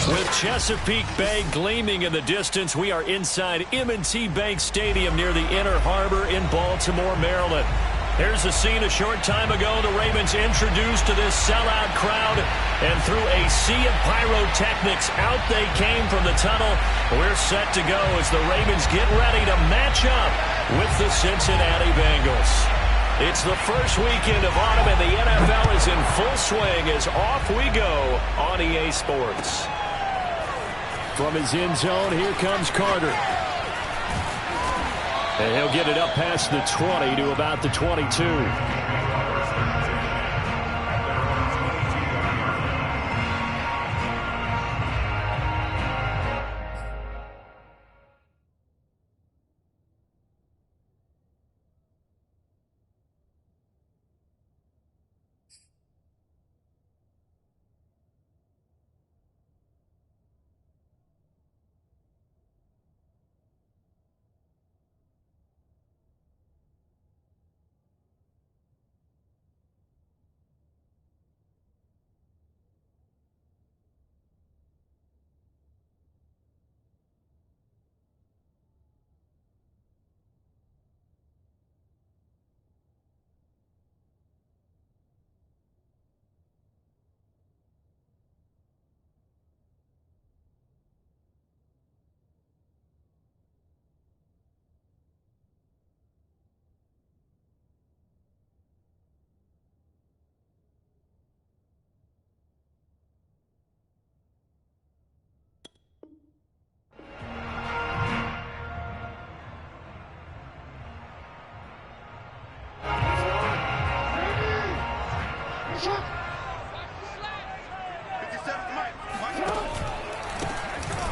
With Chesapeake Bay gleaming in the distance, we are inside M&T Bank Stadium near the Inner Harbor in Baltimore, Maryland. Here's the scene a short time ago. The Ravens introduced to this sellout crowd, and through a sea of pyrotechnics, out they came from the tunnel. We're set to go as the Ravens get ready to match up with the Cincinnati Bengals. It's the first weekend of autumn, and the NFL is in full swing as off we go on EA Sports. From his end zone, here comes Carter. And he'll get it up past the 20 to about the 22.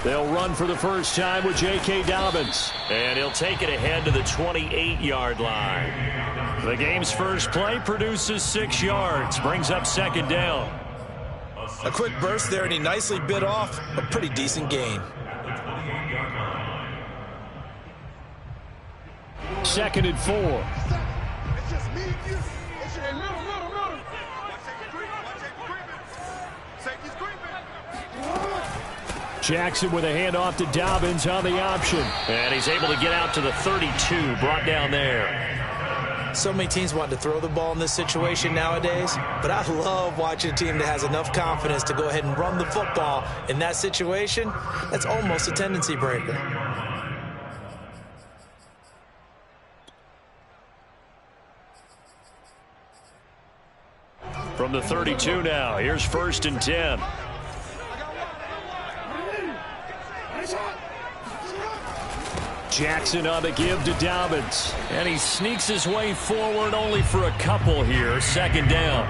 They'll run for the first time with J.K. Dobbins. And he'll take it ahead to the 28-yard line. The game's first play produces 6 yards. Brings up second down. A quick burst there, and he nicely bit off a pretty decent gain. Second and 4. Jackson with a handoff to Dobbins on the option. And he's able to get out to the 32, brought down there. So many teams want to throw the ball in this situation nowadays, but I love watching a team that has enough confidence to go ahead and run the football in that situation. That's almost a tendency breaker. From the 32 now, here's first and 10. Jackson on the give to Dobbins. And he sneaks his way forward only for a couple here. Second down.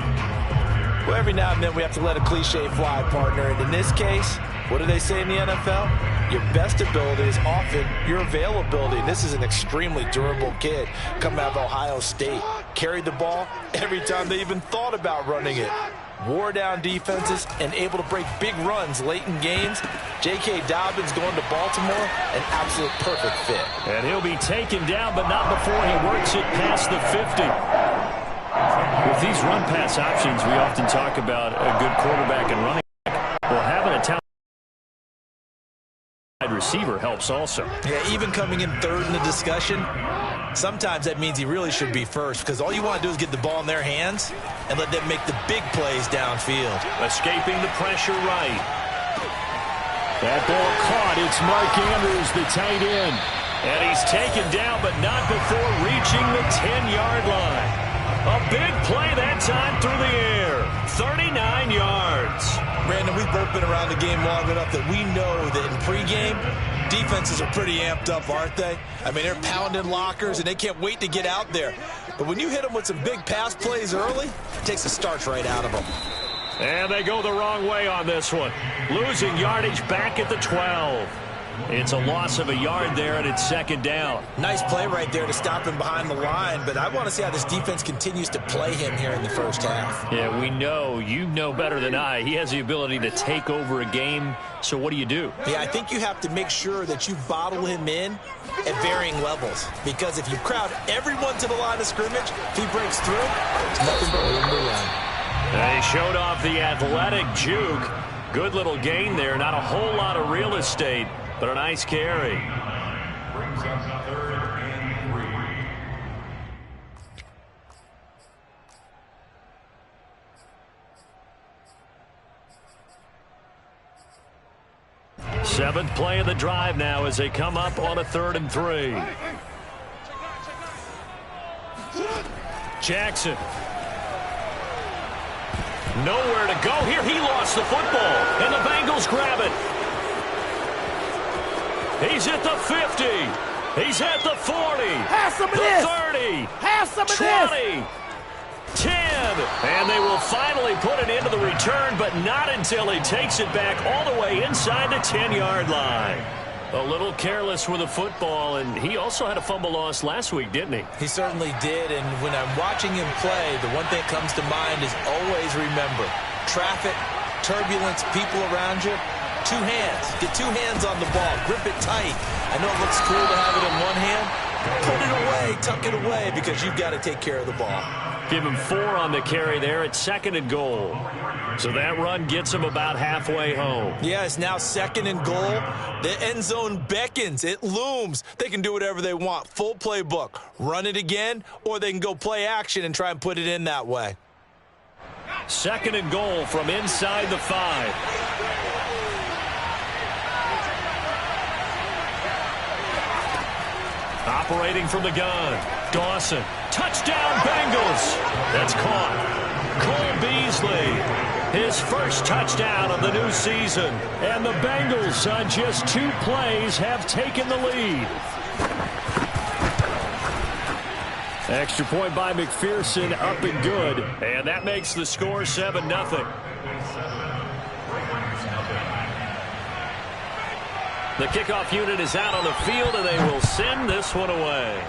Well, every now and then we have to let a cliche fly, partner. And in this case, what do they say in the NFL? Your best ability is often your availability. And this is an extremely durable kid coming out of Ohio State. Carried the ball every time they even thought about running it. Wore down defenses and able to break big runs late in games. J.K. Dobbins going to Baltimore, an absolute perfect fit. And he'll be taken down, but not before he works it past the 50. With these run-pass options, we often talk about a good quarterback and running back. Well, having a talented receiver helps also. Yeah, even coming in third in the discussion, sometimes that means he really should be first, because all you want to do is get the ball in their hands and let them make the big plays downfield. Escaping the pressure right. That ball caught. It's Mark Andrews, the tight end. And he's taken down, but not before reaching the 10-yard line. A big play that time through the air. 39 yards. Brandon, we've both been around the game long enough that we know that in pregame, defenses are pretty amped up, aren't they? I mean, they're pounding lockers, and they can't wait to get out there. But when you hit them with some big pass plays early, it takes the starch right out of them. And they go the wrong way on this one. Losing yardage back at the 12. It's a loss of a yard there, and it's second down. Nice play right there to stop him behind the line, but I want to see how this defense continues to play him here in the first half. Yeah, we know. You know better than I. He has the ability to take over a game, so what do you do? Yeah, I think you have to make sure that you bottle him in at varying levels, because if you crowd everyone to the line of scrimmage, if he breaks through, there's nothing but room to run. They showed off the athletic juke. Good little gain there. Not a whole lot of real estate, but a nice carry. Brings up 3rd and 3. Seventh play of the drive now as they come up on a 3rd and 3. Jackson. Nowhere to go here. He lost the football, and the Bengals grab it. He's at the 50. He's at the 40. Have some of the this. 30. Have some of 20. 10. And they will finally put it into the return, but not until he takes it back all the way inside the 10-yard line. A little careless with the football, and he also had a fumble loss last week, didn't he? He certainly did, and when I'm watching him play, the one thing that comes to mind is always remember, traffic, turbulence, people around you, 2 hands. Get 2 hands on the ball. Grip it tight. I know it looks cool to have it in one hand. Put it away, tuck it away, because you've got to take care of the ball. Give him 4 on the carry there at 2nd and goal. So that run gets him about halfway home. Yeah, it's now 2nd and goal. The end zone beckons. It looms. They can do whatever they want. Full playbook. Run it again, or they can go play action and try and put it in that way. 2nd and goal from inside the 5. Operating from the gun. Dawson. Touchdown, Bengals. That's caught. Cole Beasley. His first touchdown of the new season. And the Bengals, on just 2 plays, have taken the lead. Extra point by McPherson, up and good. And that makes the score 7-0. The kickoff unit is out on the field, and they will send this one away.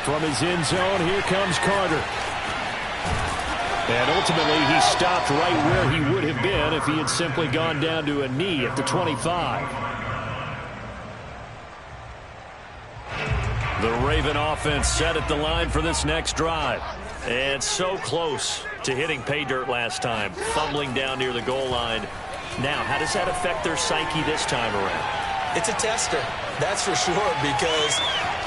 From his end zone, here comes Carter. And ultimately, he stopped right where he would have been if he had simply gone down to a knee at the 25. The Raven offense set at the line for this next drive. And so close to hitting pay dirt last time, fumbling down near the goal line. Now, how does that affect their psyche this time around? It's a tester, that's for sure, because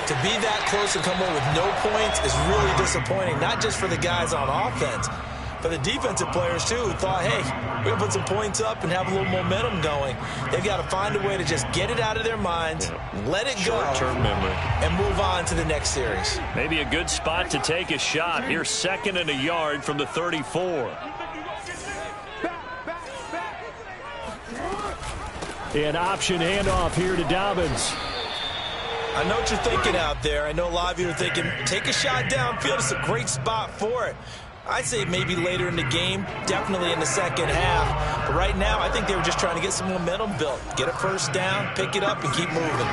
to be that close and come away with no points is really disappointing, not just for the guys on offense, but the defensive players, too, who thought, hey, we're going to put some points up and have a little momentum going. They've got to find a way to just get it out of their minds, let it go, short-term memory, and move on to the next series. Maybe a good spot to take a shot. Here's 2nd and a yard from the 34. An option handoff here to Dobbins. I know what you're thinking out there. I know a lot of you are thinking, take a shot downfield. It's a great spot for it. I'd say maybe later in the game, definitely in the second half. But right now, I think they were just trying to get some momentum built. Get a first down, pick it up, and keep moving.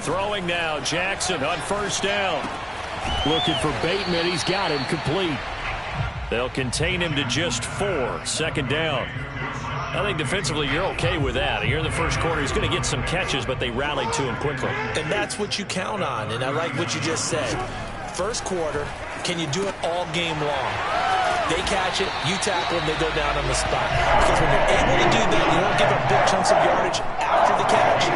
Throwing now, Jackson on first down. Looking for Bateman. He's got him complete. They'll contain him to just 4. 2nd down. I think defensively you're okay with that. Here in the first quarter, he's going to get some catches, but they rallied to him quickly. And that's what you count on, and I like what you just said. First quarter, can you do it all game long? They catch it, you tackle them, they go down on the spot. Because when you're able to do that, you don't give up big chunks of yardage after the catch.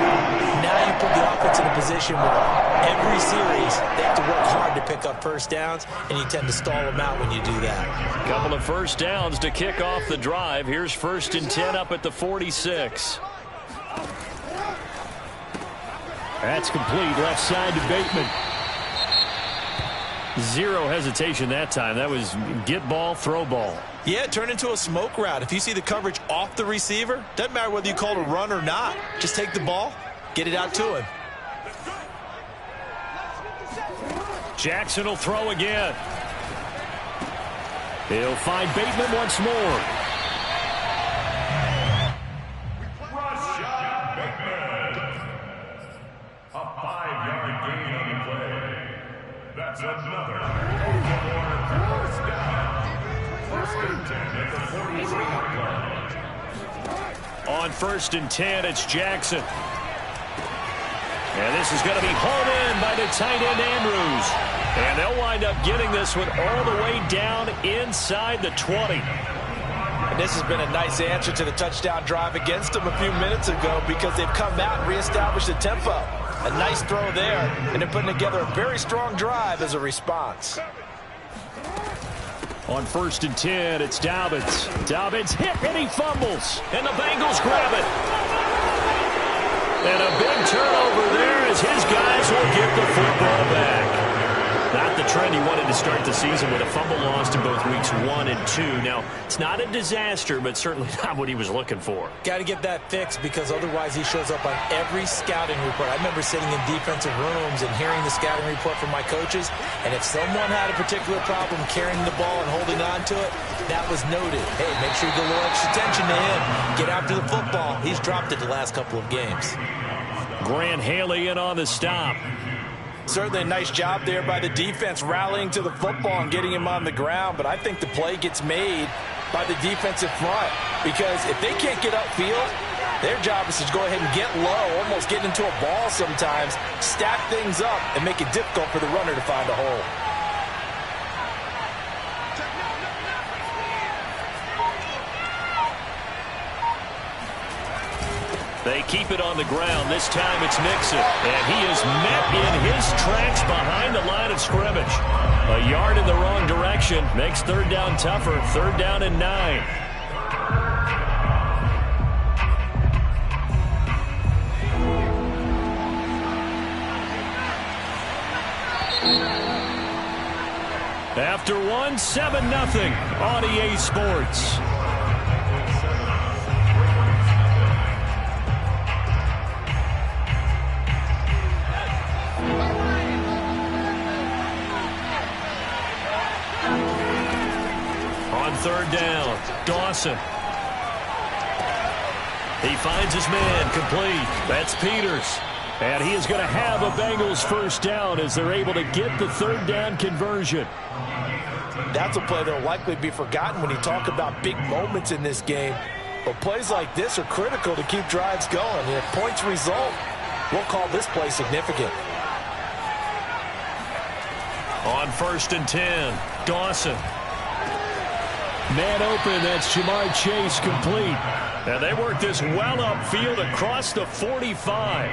Now you put the offense in a position where every series, they have to work hard to pick up first downs, and you tend to stall them out when you do that. Couple of first downs to kick off the drive. Here's 1st and 10 up at the 46. That's complete. Left side to Bateman. Zero hesitation that time. That was get ball, throw ball. Yeah, turn into a smoke route. If you see the coverage off the receiver, doesn't matter whether you call it a run or not. Just take the ball, get it out to him. Jackson will throw again. He'll find Bateman once more. A 5-yard gain on the play. That's another first down. 1st and 10 at the 43-yard line. On 1st and 10, it's Jackson. And this is going to be hauled in by the tight end Andrews. And they'll wind up getting this one all the way down inside the 20. And this has been a nice answer to the touchdown drive against them a few minutes ago because they've come out and reestablished the tempo. A nice throw there, and they're putting together a very strong drive as a response. On 1st and 10, it's Dobbins. Dobbins hit, and he fumbles. And the Bengals grab it. And a big turnover there as his guys will get the football back. Not the trend he wanted to start the season with a fumble lost in both weeks 1 and 2. Now, it's not a disaster, but certainly not what he was looking for. Got to get that fixed because otherwise he shows up on every scouting report. I remember sitting in defensive rooms and hearing the scouting report from my coaches, and if someone had a particular problem carrying the ball and holding on to it, that was noted. Hey, make sure you give a little extra attention to him. Get after the football. He's dropped it the last couple of games. Grant Haley in on the stop. Certainly a nice job there by the defense rallying to the football and getting him on the ground, but I think the play gets made by the defensive front because if they can't get upfield, their job is to go ahead and get low, almost get into a ball sometimes, stack things up, and make it difficult for the runner to find a hole. They keep it on the ground. This time it's Mixon. And he is met in his tracks behind the line of scrimmage. A yard in the wrong direction makes 3rd down tougher. 3rd down and 9. After 1, 7-0 on EA Sports. On 3rd down, Dawson. He finds his man complete. That's Peters. And he is going to have a Bengals 1st down as they're able to get the 3rd down conversion. That's a play that will likely be forgotten when you talk about big moments in this game. But plays like this are critical to keep drives going. And if points result, we'll call this play significant. On 1st and 10, Dawson. Man open, that's Jamar Chase complete. And they work this well upfield across the 45.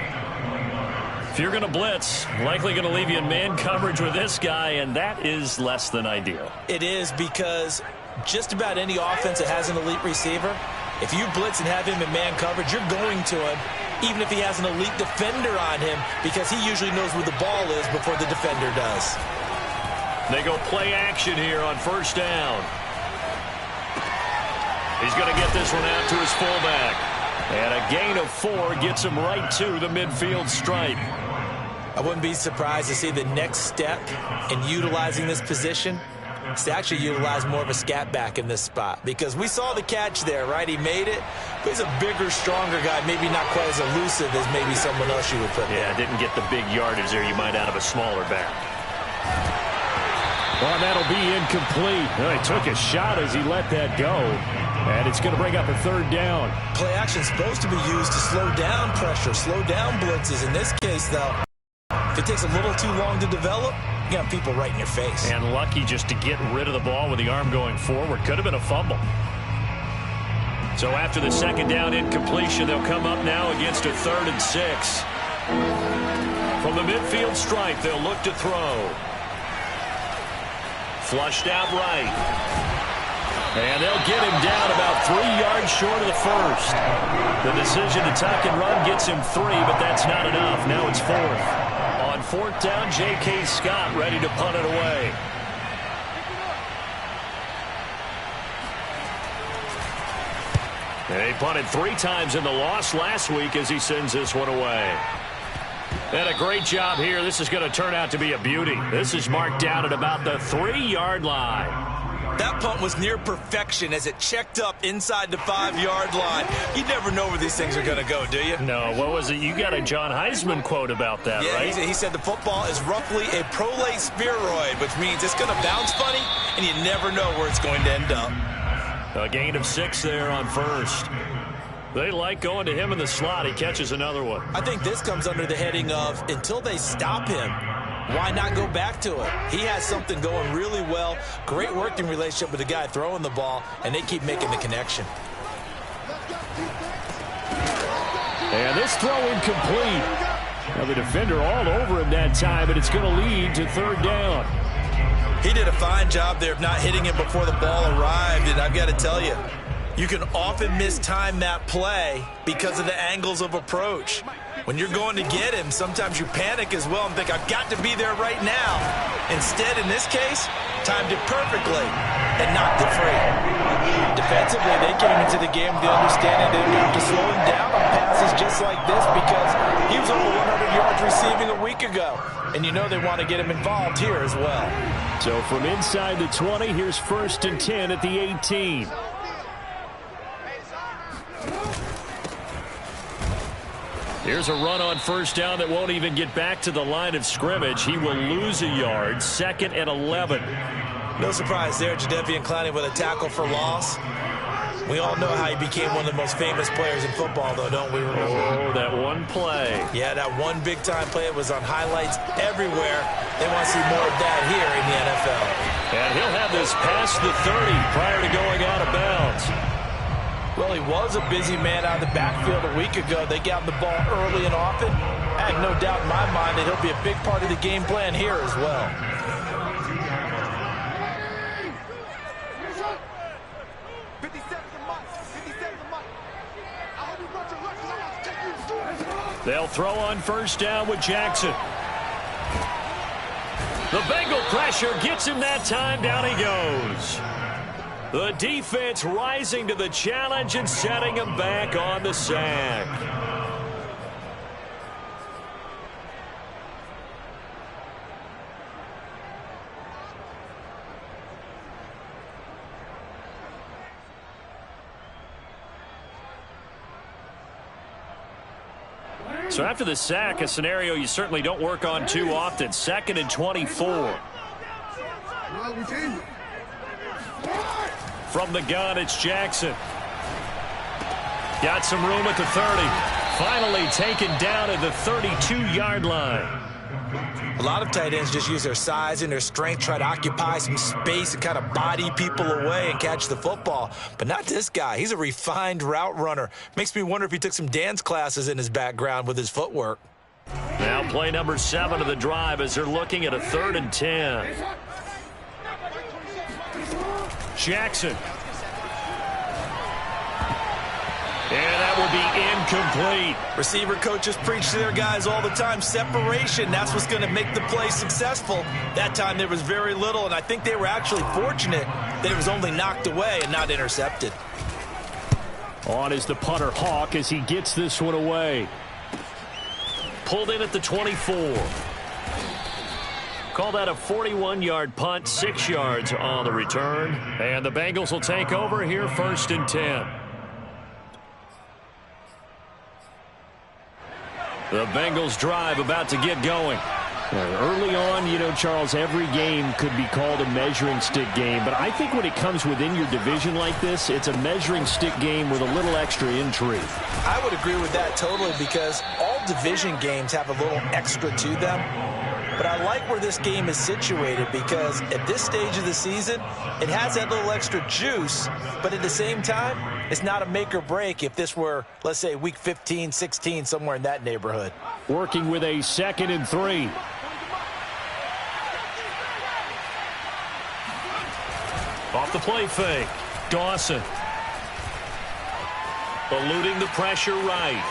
If you're going to blitz, likely going to leave you in man coverage with this guy, and that is less than ideal. It is because just about any offense that has an elite receiver, if you blitz and have him in man coverage, you're going to him, even if he has an elite defender on him, because he usually knows where the ball is before the defender does. They go play action here on 1st down. He's going to get this one out to his fullback. And a gain of 4 gets him right to the midfield stripe. I wouldn't be surprised to see the next step in utilizing this position is to actually utilize more of a scat back in this spot. Because we saw the catch there, right? He made it. But he's a bigger, stronger guy, maybe not quite as elusive as maybe someone else you would put there. Yeah, didn't get the big yardage there you might out of a smaller back. Well, that'll be incomplete. Well, he took a shot as he let that go. And it's going to bring up a 3rd down. Play action is supposed to be used to slow down pressure, slow down blitzes. In this case, though, if it takes a little too long to develop, you got people right in your face. And lucky just to get rid of the ball with the arm going forward. Could have been a fumble. So after the 2nd down incompletion, they'll come up now against a 3rd and 6. From the midfield stripe, they'll look to throw. Flushed out right. And they'll get him down about 3 yards short of the first. The decision to tuck and run gets him 3, but that's not enough. Now it's 4th. On 4th down, J.K. Scott ready to punt it away. They punted 3 times in the loss last week as he sends this one away. And a great job here. This is going to turn out to be a beauty. This is marked down at about the 3-yard line. That punt was near perfection as it checked up inside the 5-yard line. You never know where these things are going to go, do you? No, what was it? You got a John Heisman quote about that, right? He said the football is roughly a prolate spheroid, which means it's going to bounce funny, and you never know where it's going to end up. A gain of 6 there on first. They like going to him in the slot. He catches another one. I think this comes under the heading of until they stop him, why not go back to it? He has something going really well. Great working relationship with the guy throwing the ball, and they keep making the connection. And this throw incomplete. Now the defender all over him that time, but it's going to lead to 3rd down. He did a fine job there of not hitting him before the ball arrived, and I've got to tell you, you can often mistime that play because of the angles of approach. When you're going to get him, sometimes you panic as well and think, I've got to be there right now. Instead, in this case, timed it perfectly and knocked it free. Defensively, they came into the game with the understanding they didn't have to slow him down on passes just like this because he was over 100 yards receiving a week ago. And you know they want to get him involved here as well. So from inside the 20, here's 1st and 10 at the 18. Here's a run on 1st down that won't even get back to the line of scrimmage. He will lose a yard. 2nd and 11. No surprise there, Jadeveon Clowney with a tackle for loss. We all know how he became one of the most famous players in football, though, don't we? Oh, that one play. Yeah, that one big-time play. It was on highlights everywhere. They want to see more of that here in the NFL. And he'll have this past the 30 prior to going out of bounds. Well, he was a busy man out of the backfield a week ago. They got the ball early and often. I have no doubt in my mind that he'll be a big part of the game plan here as well. They'll throw on 1st down with Jackson. The Bengal pressure gets him that time. Down he goes. The defense rising to the challenge and setting him back on the sack. So after the sack, a scenario you certainly don't work on too often. 2nd and 24. From the gun, it's Jackson. Got some room at the 30. Finally taken down at the 32-yard line. A lot of tight ends just use their size and their strength, try to occupy some space and kind of body people away and catch the football. But not this guy. He's a refined route runner. Makes me wonder if he took some dance classes in his background with his footwork. Now play number 7 of the drive as they're looking at a 3rd and 10. Jackson. And that will be incomplete. Receiver coaches preach to their guys all the time. Separation, that's what's going to make the play successful. That time there was very little, and I think they were actually fortunate that it was only knocked away and not intercepted. On is the punter Hawk as he gets this one away. Pulled in at the 24. Call that a 41-yard punt, 6 yards on the return. And the Bengals will take over here 1st and 10. The Bengals drive about to get going. Early on, you know, Charles, every game could be called a measuring stick game. But I think when it comes within your division like this, it's a measuring stick game with a little extra intrigue. I would agree with that totally because all division games have a little extra to them. But I like where this game is situated because at this stage of the season, it has that little extra juice, but at the same time, it's not a make or break if this were, let's say, week 15, 16, somewhere in that neighborhood. Working with a 2nd and 3. Off the play fake. Dawson. Eluding the pressure right.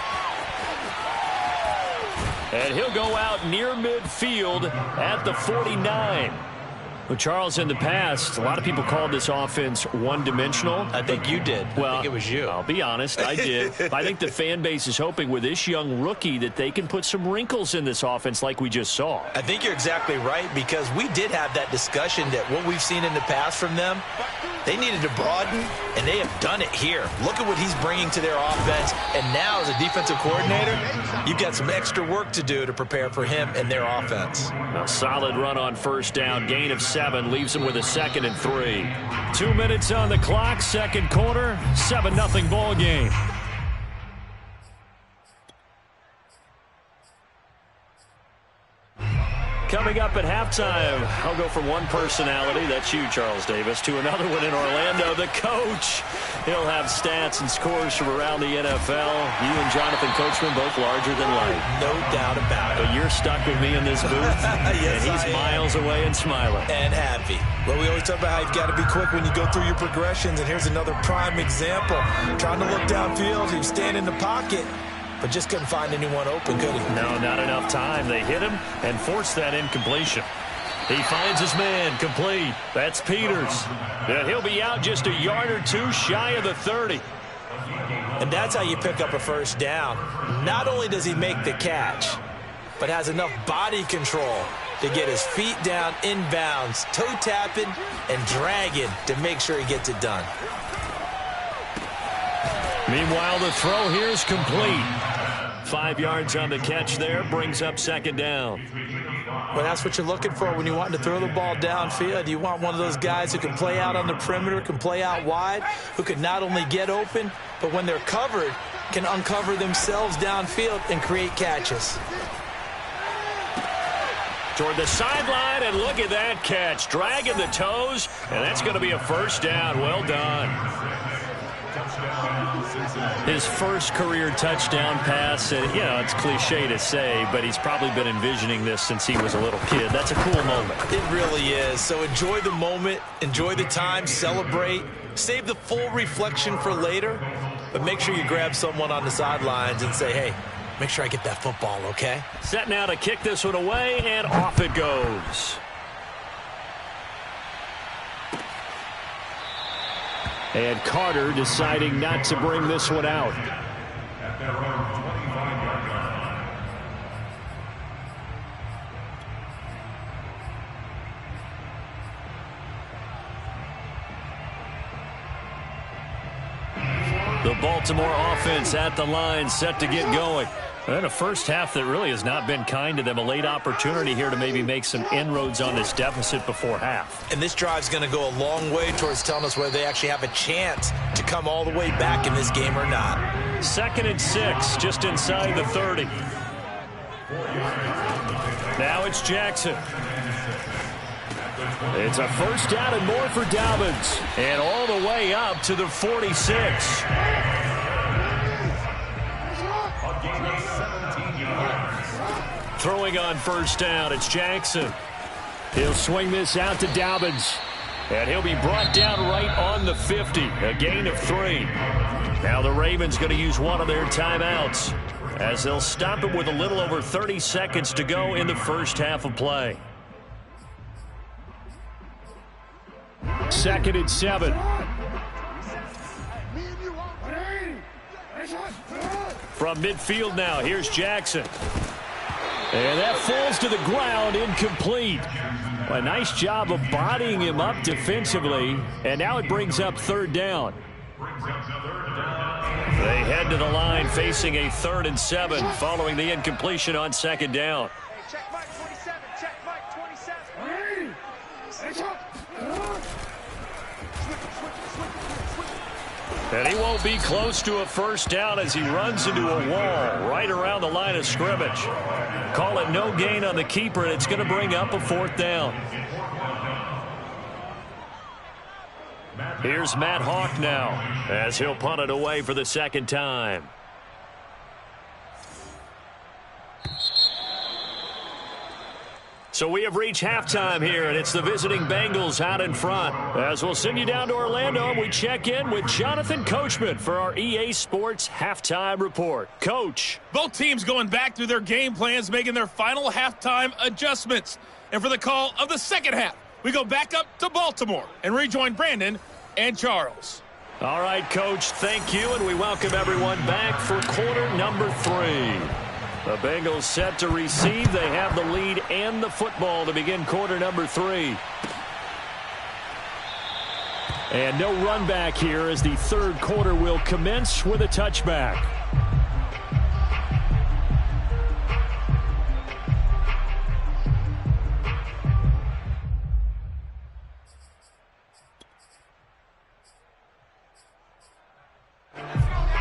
And he'll go out near midfield at the 49. Well, Charles, in the past, a lot of people called this offense one-dimensional. I think you did. Well, I think it was you. I'll be honest, I did. I think the fan base is hoping with this young rookie that they can put some wrinkles in this offense like we just saw. I think you're exactly right because we did have that discussion that what we've seen in the past from them, they needed to broaden, and they have done it here. Look at what he's bringing to their offense, and now as a defensive coordinator, you've got some extra work to do to prepare for him and their offense. A solid run on first down, gain of 7, leaves him with a 2nd and 3. 2 minutes on the clock, second quarter, 7-0 ball game. Coming up at halftime, I'll go from one personality, that's you, Charles Davis, to another one in Orlando, the coach. He'll have stats and scores from around the NFL. You and Jonathan Coachman both larger than life. No doubt about it. But you're stuck with me in this booth, yes, and he's miles away and smiling. And happy. Well, we always talk about how you've got to be quick when you go through your progressions, and here's another prime example. Trying to look downfield, he was standing in the pocket, but just couldn't find anyone open, could he? No, not enough time. They hit him and forced that incompletion. He finds his man, complete. That's Peters. And he'll be out just a yard or two shy of the 30. And that's how you pick up a first down. Not only does he make the catch, but has enough body control to get his feet down inbounds, toe tapping and dragging to make sure he gets it done. Meanwhile, the throw here is complete. 5 yards on the catch there, brings up 2nd down. Well, that's what you're looking for when you want to throw the ball downfield. You want one of those guys who can play out on the perimeter, can play out wide, who can not only get open, but when they're covered, can uncover themselves downfield and create catches. Toward the sideline, and look at that catch. Dragging the toes, and that's going to be a first down. Well done. His first career touchdown pass, and it's cliche to say, but he's probably been envisioning this since he was a little kid. That's a cool moment. It really is. So enjoy the moment, enjoy the time, celebrate, save the full reflection for later, but make sure you grab someone on the sidelines and say, hey, make sure I get that football, okay? Set now to kick this one away, and off it goes. And Carter deciding not to bring this one out. At their own 25-yard line. The Baltimore offense at the line, set to get going. And a first half that really has not been kind to them. A late opportunity here to maybe make some inroads on this deficit before half. And this drive's going to go a long way towards telling us whether they actually have a chance to come all the way back in this game or not. 2nd and 6, just inside the 30. Now it's Jackson. It's a first down and more for Dobbins. And all the way up to the 46. Throwing on first down, it's Jackson. He'll swing this out to Dobbins. And he'll be brought down right on the 50. A gain of 3. Now the Ravens going to use one of their timeouts, as they'll stop it with a little over 30 seconds to go in the first half of play. 2nd and 7. From midfield now, here's Jackson. And that falls to the ground, incomplete. Well, a nice job of bodying him up defensively. And now it brings up 3rd down. They head to the line facing a 3rd and 7 following the incompletion on 2nd down. Check Mike 27. Check Mike 27. And he won't be close to a first down as he runs into a wall right around the line of scrimmage. Call it no gain on the keeper, and it's going to bring up a 4th down. Here's Matt Hawk now as he'll punt it away for the 2nd time. So we have reached halftime here, and it's the visiting Bengals out in front. As we'll send you down to Orlando, and we check in with Jonathan Coachman for our EA Sports Halftime Report. Coach. Both teams going back through their game plans, making their final halftime adjustments. And for the call of the second half, we go back up to Baltimore and rejoin Brandon and Charles. All right, Coach, thank you, and we welcome everyone back for quarter number 3. The Bengals set to receive. They have the lead and the football to begin quarter number 3. And no run back here as the 3rd quarter will commence with a touchback.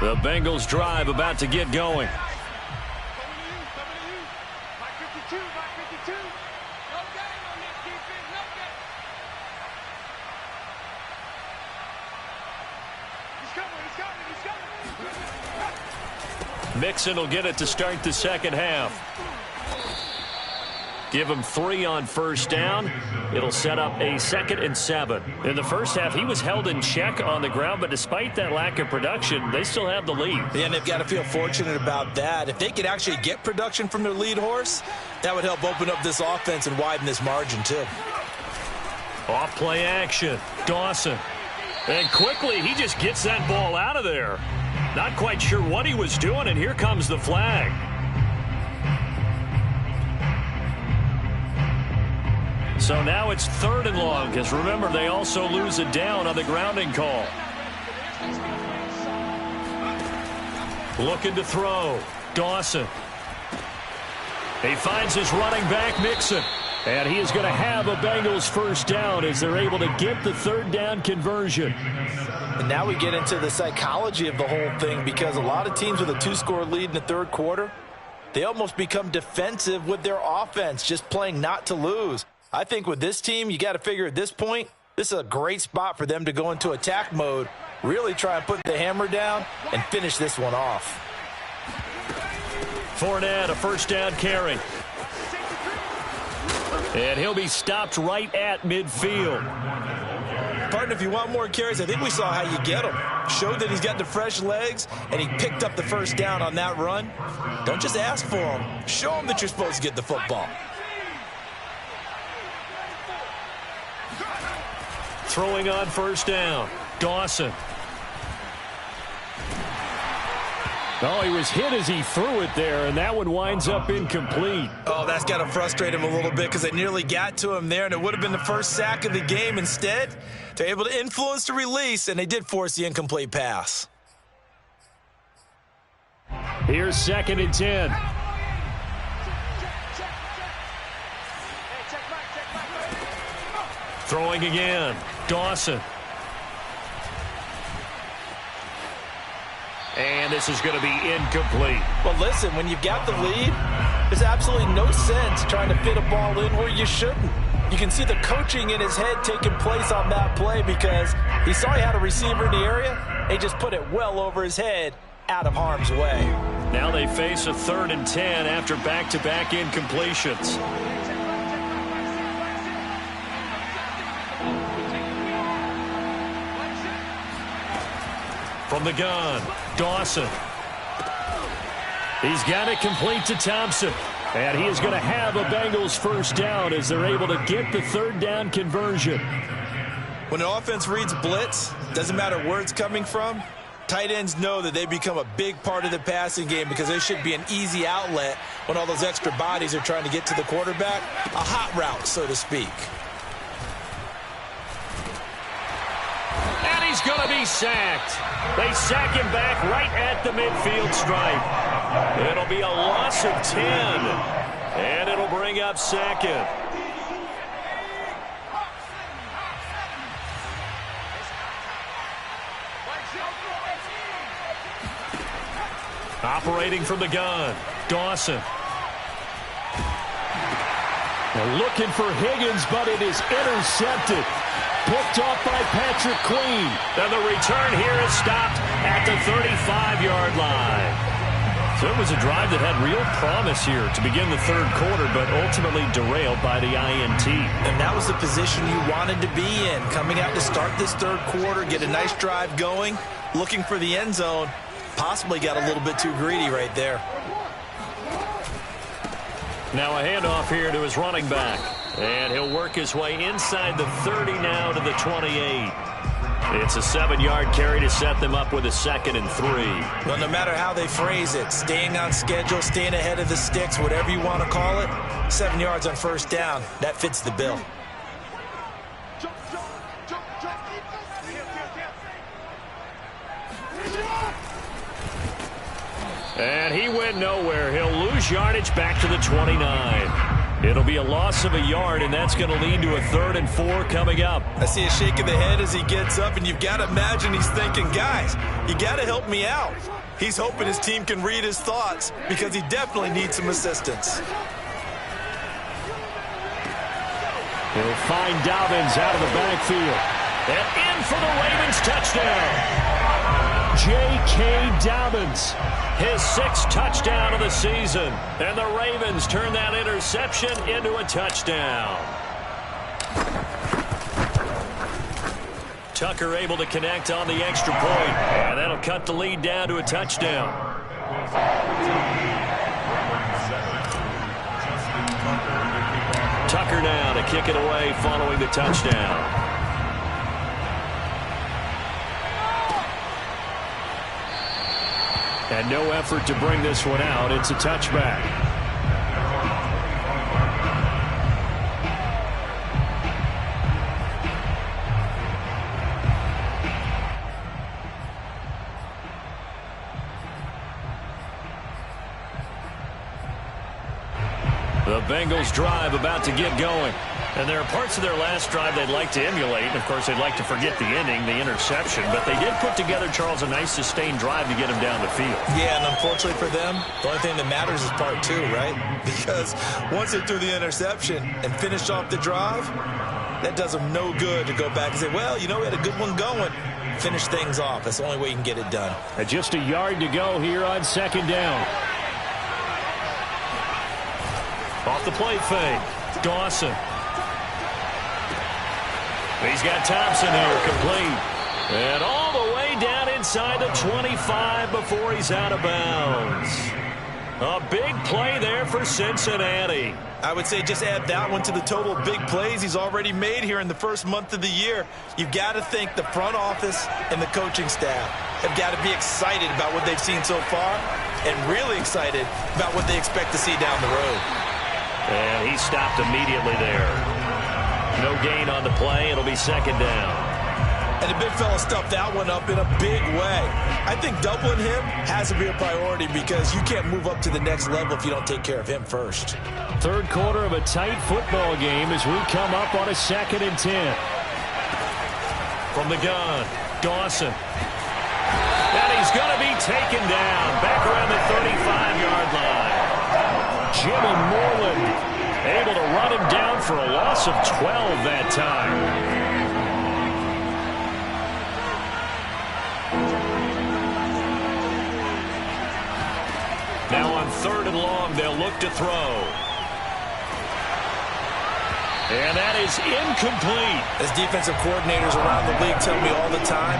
The Bengals drive about to get going. Mixon will get it to start the 2nd half. Give him 3 on first down. It'll set up a 2nd and 7. In the first half, he was held in check on the ground, but despite that lack of production, they still have the lead. Yeah, and they've got to feel fortunate about that. If they could actually get production from their lead horse, that would help open up this offense and widen this margin too. Off play action. Dawson. And quickly, he just gets that ball out of there. Not quite sure what he was doing, and here comes the flag. So now it's 3rd and long, because remember, they also lose a down on the grounding call. Looking to throw. Dawson. He finds his running back, Mixon. And he is going to have a Bengals first down as they're able to get the 3rd down conversion. And now we get into the psychology of the whole thing, because a lot of teams with a 2-score lead in the 3rd quarter, they almost become defensive with their offense, just playing not to lose. I think with this team, you got to figure at this point, this is a great spot for them to go into attack mode, really try and put the hammer down and finish this one off. Fournette, a first down carry. And he'll be stopped right at midfield. Partner, if you want more carries, I think we saw how you get him. Showed that he's got the fresh legs, and he picked up the first down on that run. Don't just ask for him. Show him that you're supposed to get the football. Throwing on first down. Dawson. Oh, he was hit as he threw it there, and that one winds up incomplete. Oh, that's got to frustrate him a little bit because they nearly got to him there, and it would have been the first sack of the game. Instead, they're able to influence the release, and they did force the incomplete pass. Here's 2nd and 10. Throwing again. Dawson. And this is going to be incomplete. Well, listen, when you've got the lead, there's absolutely no sense trying to fit a ball in where you shouldn't. You can see the coaching in his head taking place on that play because he saw he had a receiver in the area. He just put it well over his head, out of harm's way. Now they face a 3rd and 10 after back-to-back incompletions. From the gun, Dawson. He's got it complete to Thompson. And he is going to have a Bengals first down as they're able to get the 3rd down conversion. When an offense reads blitz, doesn't matter where it's coming from, tight ends know that they become a big part of the passing game because they should be an easy outlet when all those extra bodies are trying to get to the quarterback. A hot route, so to speak. And he's going to be sacked. They sack him back right at the midfield stripe. It'll be a loss of 10. And it'll bring up 2nd. Operating from the gun, Dawson. They're looking for Higgins, but it is intercepted. Picked off by Patrick Queen. And the return here is stopped at the 35-yard line. So it was a drive that had real promise here to begin the third quarter, but ultimately derailed by the INT. And that was the position you wanted to be in. Coming out to start this third quarter, get a nice drive going, looking for the end zone. Possibly got a little bit too greedy right there. Now a handoff here to his running back. And he'll work his way inside the 30 now to the 28. It's a 7-yard carry to set them up with a 2nd and 3. Well, no matter how they phrase it, staying on schedule, staying ahead of the sticks, whatever you want to call it, 7 yards on first down, that fits the bill. And he went nowhere. He'll lose yardage back to the 29. It'll be a loss of a yard, and that's going to lead to a 3rd and 4 coming up. I see a shake of the head as he gets up, and you've got to imagine he's thinking, guys, you got to help me out. He's hoping his team can read his thoughts because he definitely needs some assistance. He'll find Dobbins out of the backfield. And in for the Ravens touchdown. J.K. Dobbins, his 6th touchdown of the season. And the Ravens turn that interception into a touchdown. Tucker able to connect on the extra point. And that'll cut the lead down to a touchdown. Tucker now to kick it away following the touchdown. And no effort to bring this one out. It's a touchback. The Bengals drive about to get going. And there are parts of their last drive they'd like to emulate. And, of course, they'd like to forget the ending, the interception. But they did put together, Charles, a nice sustained drive to get them down the field. Yeah, and unfortunately for them, the only thing that matters is part 2, right? Because once they threw the interception and finished off the drive, that does them no good to go back and say, well, you know, we had a good one going. Finish things off. That's the only way you can get it done. And just a yard to go here on 2nd down. Off the play fake. Dawson. He's got Thompson here, complete. And all the way down inside the 25 before he's out of bounds. A big play there for Cincinnati. I would say just add that one to the total of big plays he's already made here in the first month of the year. You've got to think the front office and the coaching staff have got to be excited about what they've seen so far and really excited about what they expect to see down the road. And he stopped immediately there. No gain on the play. It'll be 2nd down. And the big fella stuffed that one up in a big way. I think doubling him has to be a priority because you can't move up to the next level if you don't take care of him first. Third quarter of a tight football game as we come up on a 2nd and 10. From the gun, Dawson. And he's going to be taken down back around the 35-yard line. Jimmy Moreland able to run him down for a loss of 12 that time. Now on 3rd and long, they'll look to throw. And that is incomplete. As defensive coordinators around the league tell me all the time,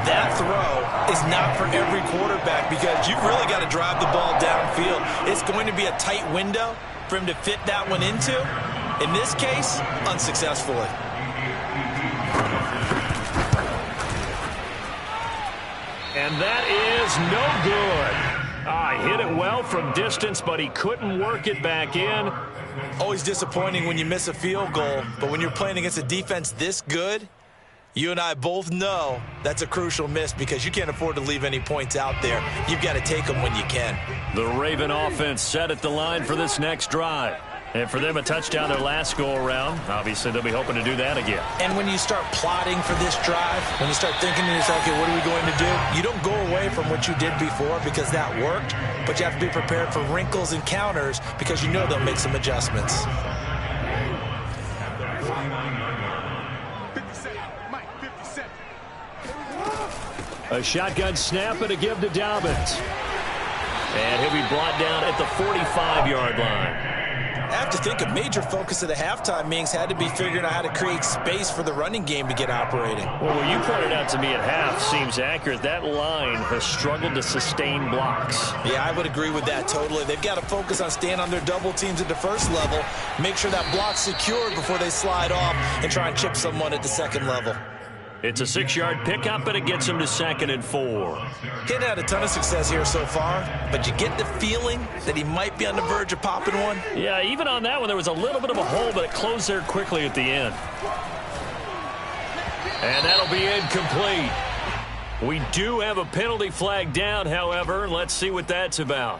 that throw is not for every quarterback because you've really got to drive the ball downfield. It's going to be a tight window for him to fit that one into. In this case, unsuccessfully. And that is no good. Hit it well from distance, but he couldn't work it back in. Always disappointing when you miss a field goal, but when you're playing against a defense this good, you and I both know that's a crucial miss because you can't afford to leave any points out there. You've got to take them when you can. The Raven offense set at the line for this next drive. And for them, a touchdown their last go-around. Obviously, they'll be hoping to do that again. And when you start plotting for this drive, when you start thinking to yourself, okay, what are we going to do? You don't go away from what you did before because that worked, but you have to be prepared for wrinkles and counters because you know they'll make some adjustments. 57, Mike, 57. A shotgun snap and a give to Dobbins. And he'll be brought down at the 45-yard line. I have to think a major focus of the halftime meetings had to be figuring out how to create space for the running game to get operating. Well, what you pointed out to me at half seems accurate. That line has struggled to sustain blocks. Yeah, I would agree with that totally. They've got to focus on staying on their double teams at the first level, make sure that block's secured before they slide off and try and chip someone at the second level. It's a 6-yard pickup, and it gets him to 2nd and 4. He'd had a ton of success here so far, but you get the feeling that he might be on the verge of popping one. Yeah, even on that one, there was a little bit of a hole, but it closed there quickly at the end. And that'll be incomplete. We do have a penalty flag down, however. Let's see what that's about.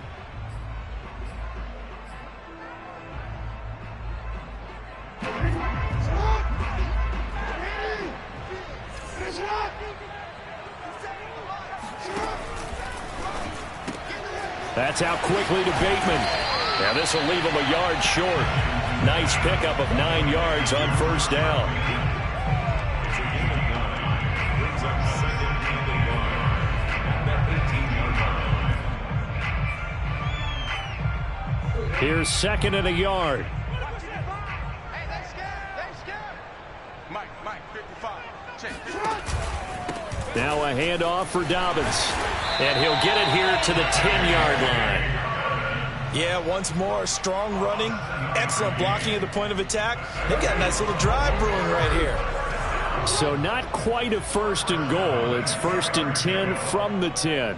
That's out quickly to Bateman. Now this will leave him a yard short. Nice pickup of 9 yards on first down. Here's 2nd and a yard. Hey, they scared. Mike, 55. Check. Now a handoff for Dobbins. And he'll get it here to the 10-yard line. Yeah, once more, strong running, excellent blocking at the point of attack. They've got a nice little drive brewing right here. So not quite a 1st and goal. It's 1st and 10 from the 10.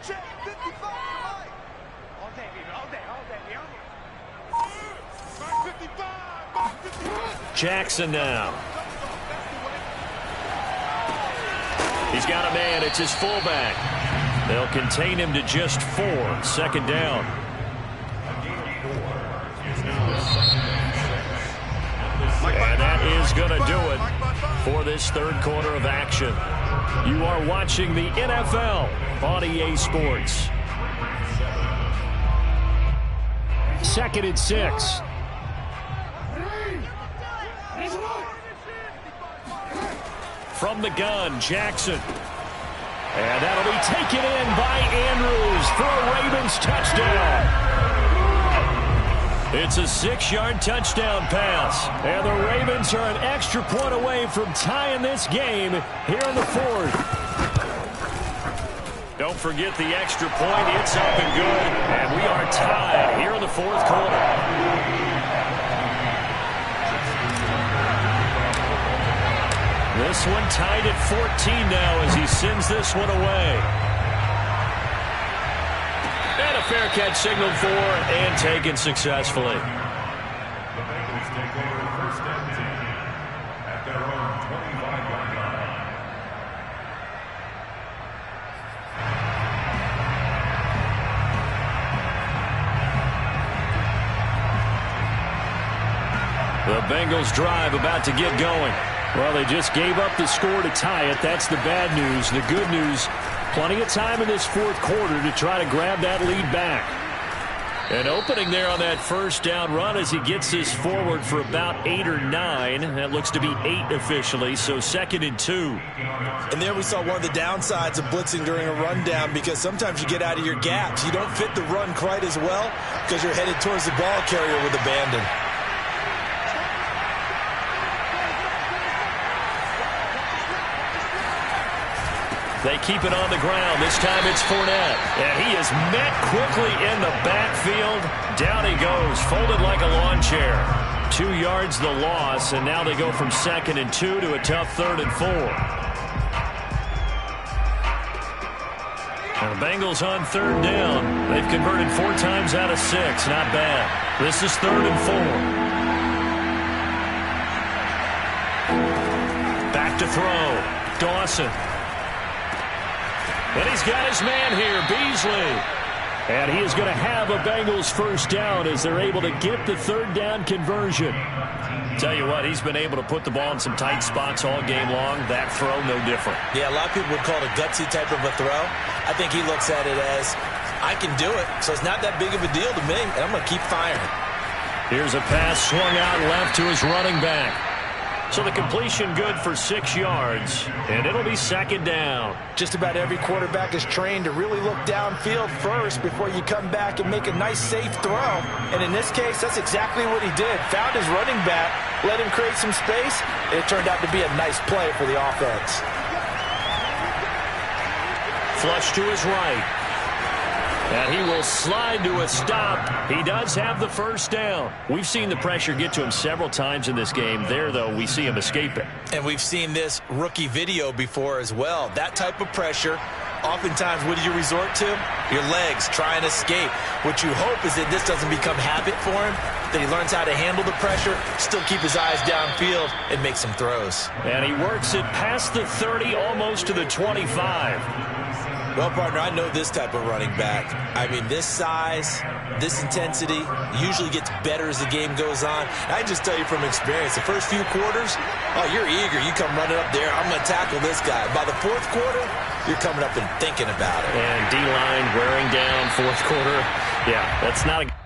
Check, 55, Mike. All day, baby, all day. Mike, 55. Jackson now. He's got a man. It's his fullback. They'll contain him to just 4. 2nd down. And that is going to do it for this 3rd quarter of action. You are watching the NFL on EA Sports. 2nd and 6. From the gun, Jackson. And that'll be taken in by Andrews for a Ravens touchdown. It's a 6-yard touchdown pass. And the Ravens are an extra point away from tying this game here in the 4th. Don't forget the extra point. It's up and good. And we are tied here in the 4th quarter. This one tied at 14 now as he sends this one away. And a fair catch signaled for and taken successfully. The Bengals take over 1st and 10 at their own 25-yard line. The Bengals drive about to get going. Well, they just gave up the score to tie it. That's the bad news. The good news, plenty of time in this 4th quarter to try to grab that lead back. An opening there on that 1st down run as he gets this forward for about 8 or 9. That looks to be 8 officially, so 2nd and 2. And there we saw one of the downsides of blitzing during a rundown because sometimes you get out of your gaps. You don't fit the run quite as well because you're headed towards the ball carrier with abandon. They keep it on the ground. This time it's Fournette. And he is met quickly in the backfield. Down he goes, folded like a lawn chair. 2 yards the loss, and now they go from 2nd and 2 to a tough 3rd and 4. And the Bengals on 3rd down. They've converted 4 times out of 6. Not bad. This is 3rd and 4. Back to throw. Dawson. And he's got his man here, Beasley. And he is going to have a Bengals first down as they're able to get the third down conversion. Tell you what, he's been able to put the ball in some tight spots all game long. That throw, no different. Yeah, a lot of people would call it a gutsy type of a throw. I think he looks at it as, I can do it, so it's not that big of a deal to me, and I'm going to keep firing. Here's a pass swung out left to his running back. So the completion good for 6 yards, and it'll be second down. Just about every quarterback is trained to really look downfield first before you come back and make a nice, safe throw. And in this case, that's exactly what he did. Found his running back, let him create some space, and it turned out to be a nice play for the offense. Flush to his right. And he will slide to a stop. He does have the first down. We've seen the pressure get to him several times in this game. There, though, we see him escape it. And we've seen this rookie video before as well. That type of pressure, oftentimes, what do you resort to? Your legs, try and escape. What you hope is that this doesn't become habit for him, that he learns how to handle the pressure, still keep his eyes downfield, and make some throws. And he works it past the 30, almost to the 25. Well, partner, I know this type of running back. I mean, this size, this intensity usually gets better as the game goes on. I can just tell you from experience, the first few quarters, oh, you're eager. You come running up there, I'm going to tackle this guy. By the fourth quarter, you're coming up and thinking about it. And D-line wearing down fourth quarter. Yeah, that's not a...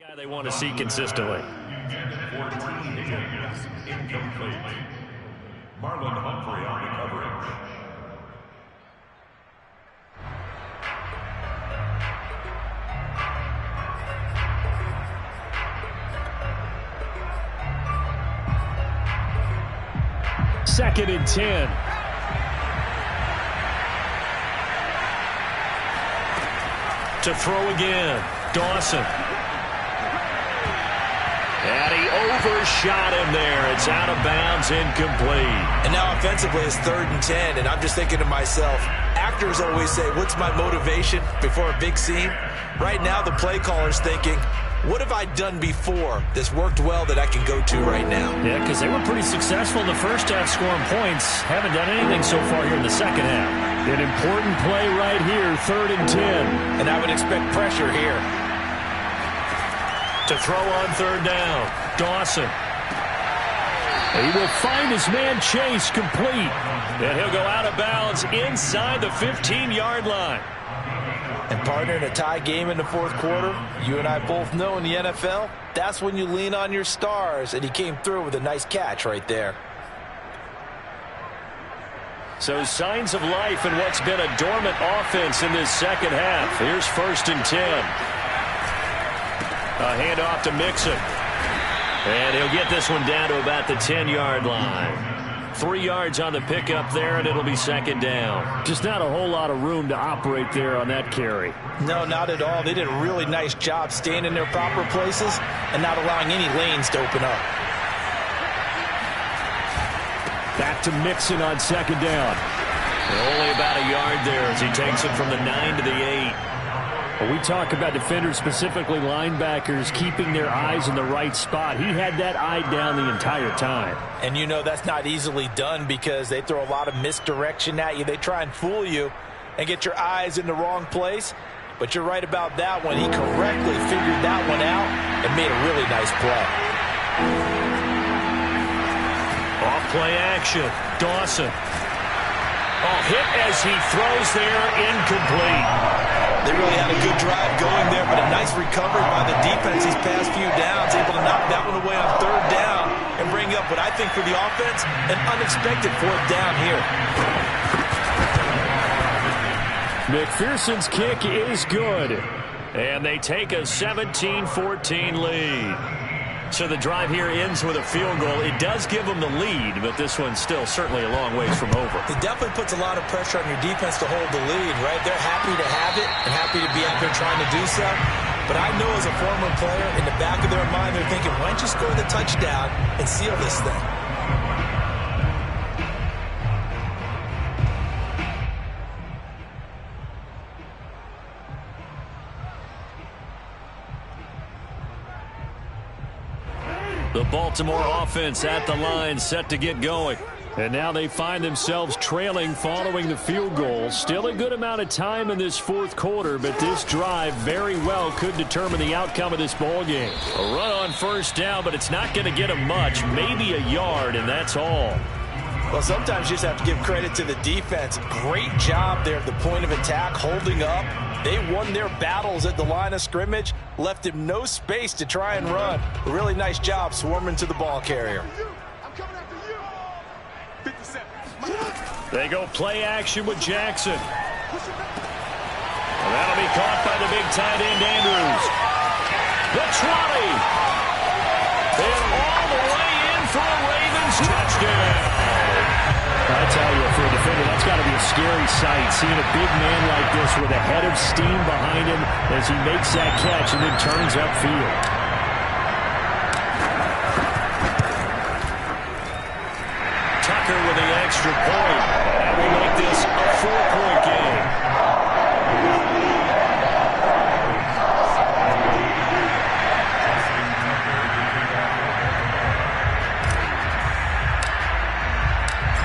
Guy they want to see consistently. 14 is incomplete. Marlon Humphrey on the coverage. Second and 10. To throw again. Dawson. And he overshot him there. It's out of bounds, incomplete. And now offensively it's 3rd and 10, and I'm just thinking to myself, actors always say, what's my motivation before a big scene? Right now the play caller's thinking, what have I done before that's worked well that I can go to right now? Yeah, because they were pretty successful in the first half scoring points. Haven't done anything so far here in the second half. An important play right here, 3rd and 10. And I would expect pressure here. To throw on 3rd down, Dawson. He will find his man Chase complete. And he'll go out of bounds inside the 15-yard line. And partner, in a tie game in the 4th quarter, you and I both know in the NFL, that's when you lean on your stars, and he came through with a nice catch right there. So signs of life in what's been a dormant offense in this second half. Here's 1st and 10. A handoff to Mixon. And he'll get this one down to about the 10-yard line. 3 yards on the pickup there, and it'll be 2nd down. Just not a whole lot of room to operate there on that carry. No, not at all. They did a really nice job staying in their proper places and not allowing any lanes to open up. Back to Mixon on 2nd down. And only about a yard there as he takes it from the 9 to the 8. When we talk about defenders, specifically linebackers, keeping their eyes in the right spot, he had that eye down the entire time. And you know that's not easily done because they throw a lot of misdirection at you. They try and fool you and get your eyes in the wrong place. But you're right about that one. He correctly figured that one out and made a really nice play. Off play action. Dawson. Oh, hit as he throws there, incomplete. They really had a good drive going there, but a nice recovery by the defense these past few downs, able to knock that one away on 3rd down and bring up what I think for the offense, an unexpected 4th down here. McPherson's kick is good, and they take a 17-14 lead. So the drive here ends with a field goal. It does give them the lead, but this one's still certainly a long ways from over. It definitely puts a lot of pressure on your defense to hold the lead, right? They're happy to have it and happy to be out there trying to do so. But I know as a former player, in the back of their mind, they're thinking, why don't you score the touchdown and seal this thing? The Baltimore offense at the line, set to get going. And now they find themselves trailing following the field goal. Still a good amount of time in this 4th quarter, but this drive very well could determine the outcome of this ball game. A run on 1st down, but it's not going to get them much. Maybe a yard, and that's all. Well, sometimes you just have to give credit to the defense. Great job there at the point of attack, holding up. They won their battles at the line of scrimmage, left him no space to try and run. A really nice job swarming to the ball carrier. They go play action with Jackson. And that'll be caught by the big tight end, Andrews. The 20. And all the way in for a Ravens touchdown. I tell you, for a defender, that's got to be a scary sight, seeing a big man like this with a head of steam behind him as he makes that catch and then turns upfield. Tucker with the extra point. That will make this a 4-point game.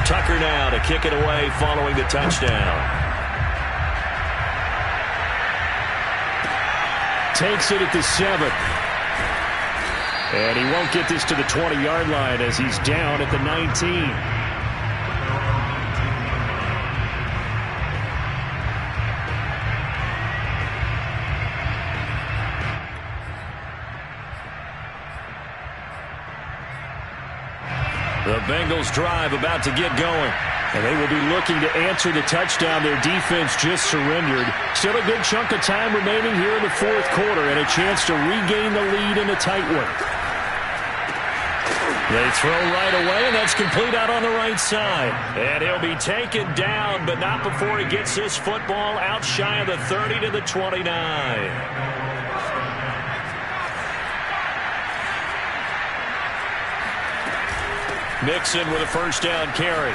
Tucker now to kick it away following the touchdown. Takes it at the 7. And he won't get this to the 20-yard line as he's down at the 19. The Bengals drive about to get going. And they will be looking to answer the touchdown their defense just surrendered. Still a good chunk of time remaining here in the fourth quarter and a chance to regain the lead in a tight one. They throw right away, and that's complete out on the right side. And he'll be taken down, but not before he gets this football out shy of the 30 to the 29. Mixon with a first down carry.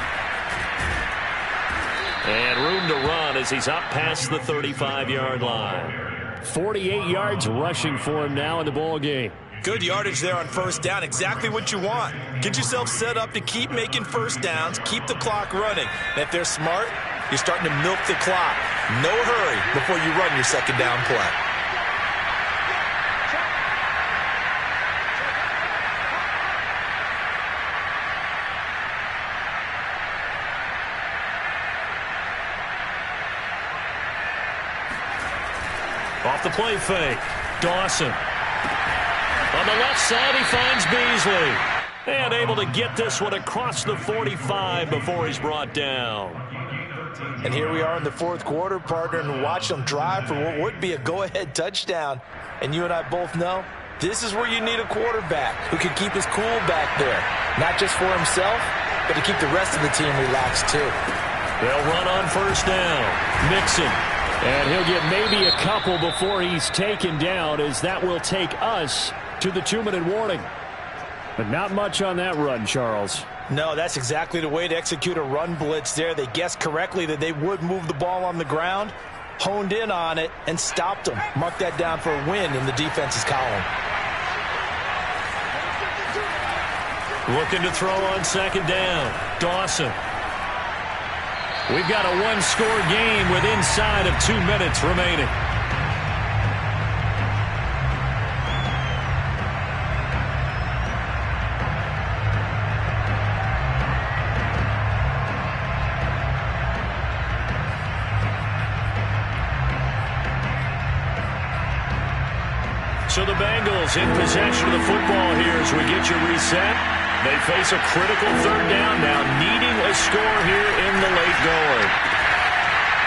And room to run as he's up past the 35-yard line. 48 yards rushing for him now in the ball game. Good yardage there on first down. Exactly what you want. Get yourself set up to keep making first downs, keep the clock running. And if they're smart, you're starting to milk the clock. No hurry before you run your second down play. Off the play fake. Dawson. On the left side, he finds Beasley. And able to get this one across the 45 before he's brought down. And here we are in the fourth quarter, partner, and watch them drive for what would be a go-ahead touchdown. And you and I both know this is where you need a quarterback who can keep his cool back there. Not just for himself, but to keep the rest of the team relaxed too. They'll run on first down. Mixon. And he'll get maybe a couple before he's taken down, as that will take us to the 2-minute warning. But not much on that run, Charles. No, that's exactly the way to execute a run blitz there. They guessed correctly that they would move the ball on the ground, honed in on it, and stopped them. Mark that down for a win in the defense's column. Looking to throw on second down. Dawson. We've got a one-score game with inside of 2 minutes remaining. So the Bengals in possession of the football here as we get you reset. They face a critical third down now, needing a score here in the late going.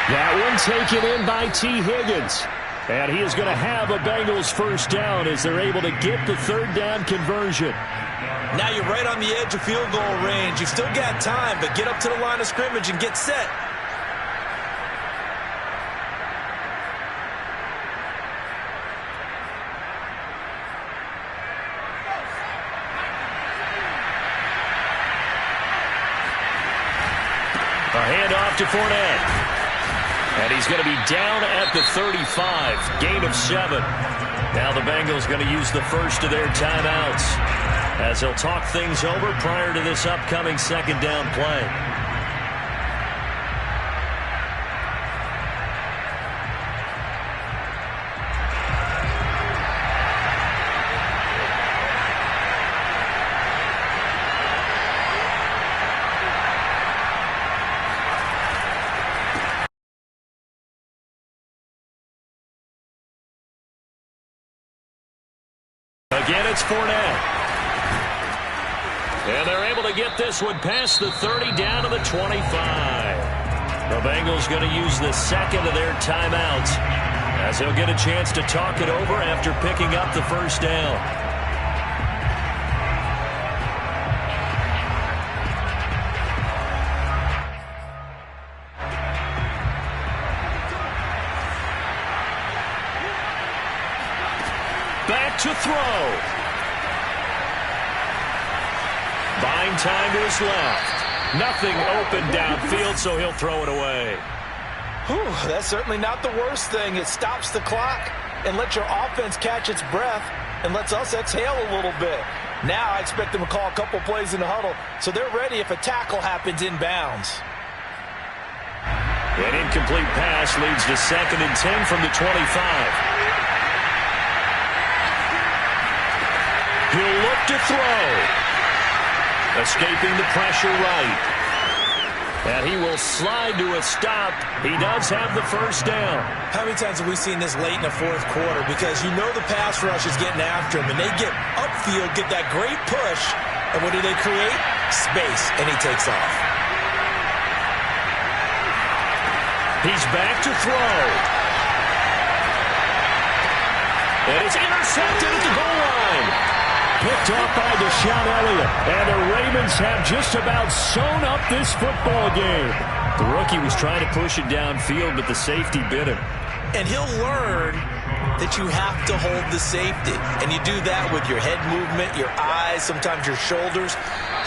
That one taken in by T. Higgins. And he is going to have a Bengals first down as they're able to get the third down conversion. Now you're right on the edge of field goal range. You've still got time, but get up to the line of scrimmage and get set. A handoff to Fournette. And he's going to be down at the 35. Gain of 7. Now the Bengals going to use the first of their timeouts as they'll talk things over prior to this upcoming second down play. Again, it's Fournette. And they're able to get this one past the 30 down to the 25. The Bengals going to use the second of their timeouts as they'll get a chance to talk it over after picking up the first down. Back to throw. Buying time to his left. Nothing open downfield, so he'll throw it away. Whew, that's certainly not the worst thing. It stops the clock and lets your offense catch its breath and lets us exhale a little bit. Now I expect them to call a couple plays in the huddle so they're ready if a tackle happens inbounds. An incomplete pass leads to 2nd and 10 from the 25. He'll look to throw. Escaping the pressure right. And he will slide to a stop. He does have the first down. How many times have we seen this late in the fourth quarter? Because you know the pass rush is getting after him, and they get upfield, get that great push, and what do they create? Space, and he takes off. He's back to throw. And it's intercepted at the goal line. Picked off by Deshaun Elliott. And the Ravens have just about sewn up this football game. The rookie was trying to push it downfield, but the safety bit him. And he'll learn that you have to hold the safety. And you do that with your head movement, your eyes, sometimes your shoulders.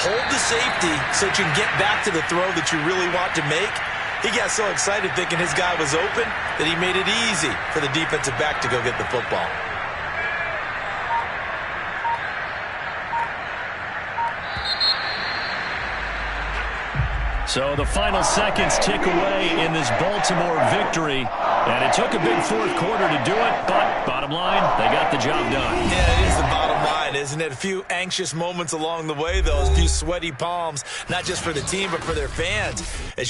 Hold the safety so that you can get back to the throw that you really want to make. He got so excited thinking his guy was open that he made it easy for the defensive back to go get the football. So the final seconds tick away in this Baltimore victory. And it took a big fourth quarter to do it, but bottom line, they got the job done. Yeah, it is the bottom line, isn't it? A few anxious moments along the way, though, a few sweaty palms, not just for the team, but for their fans.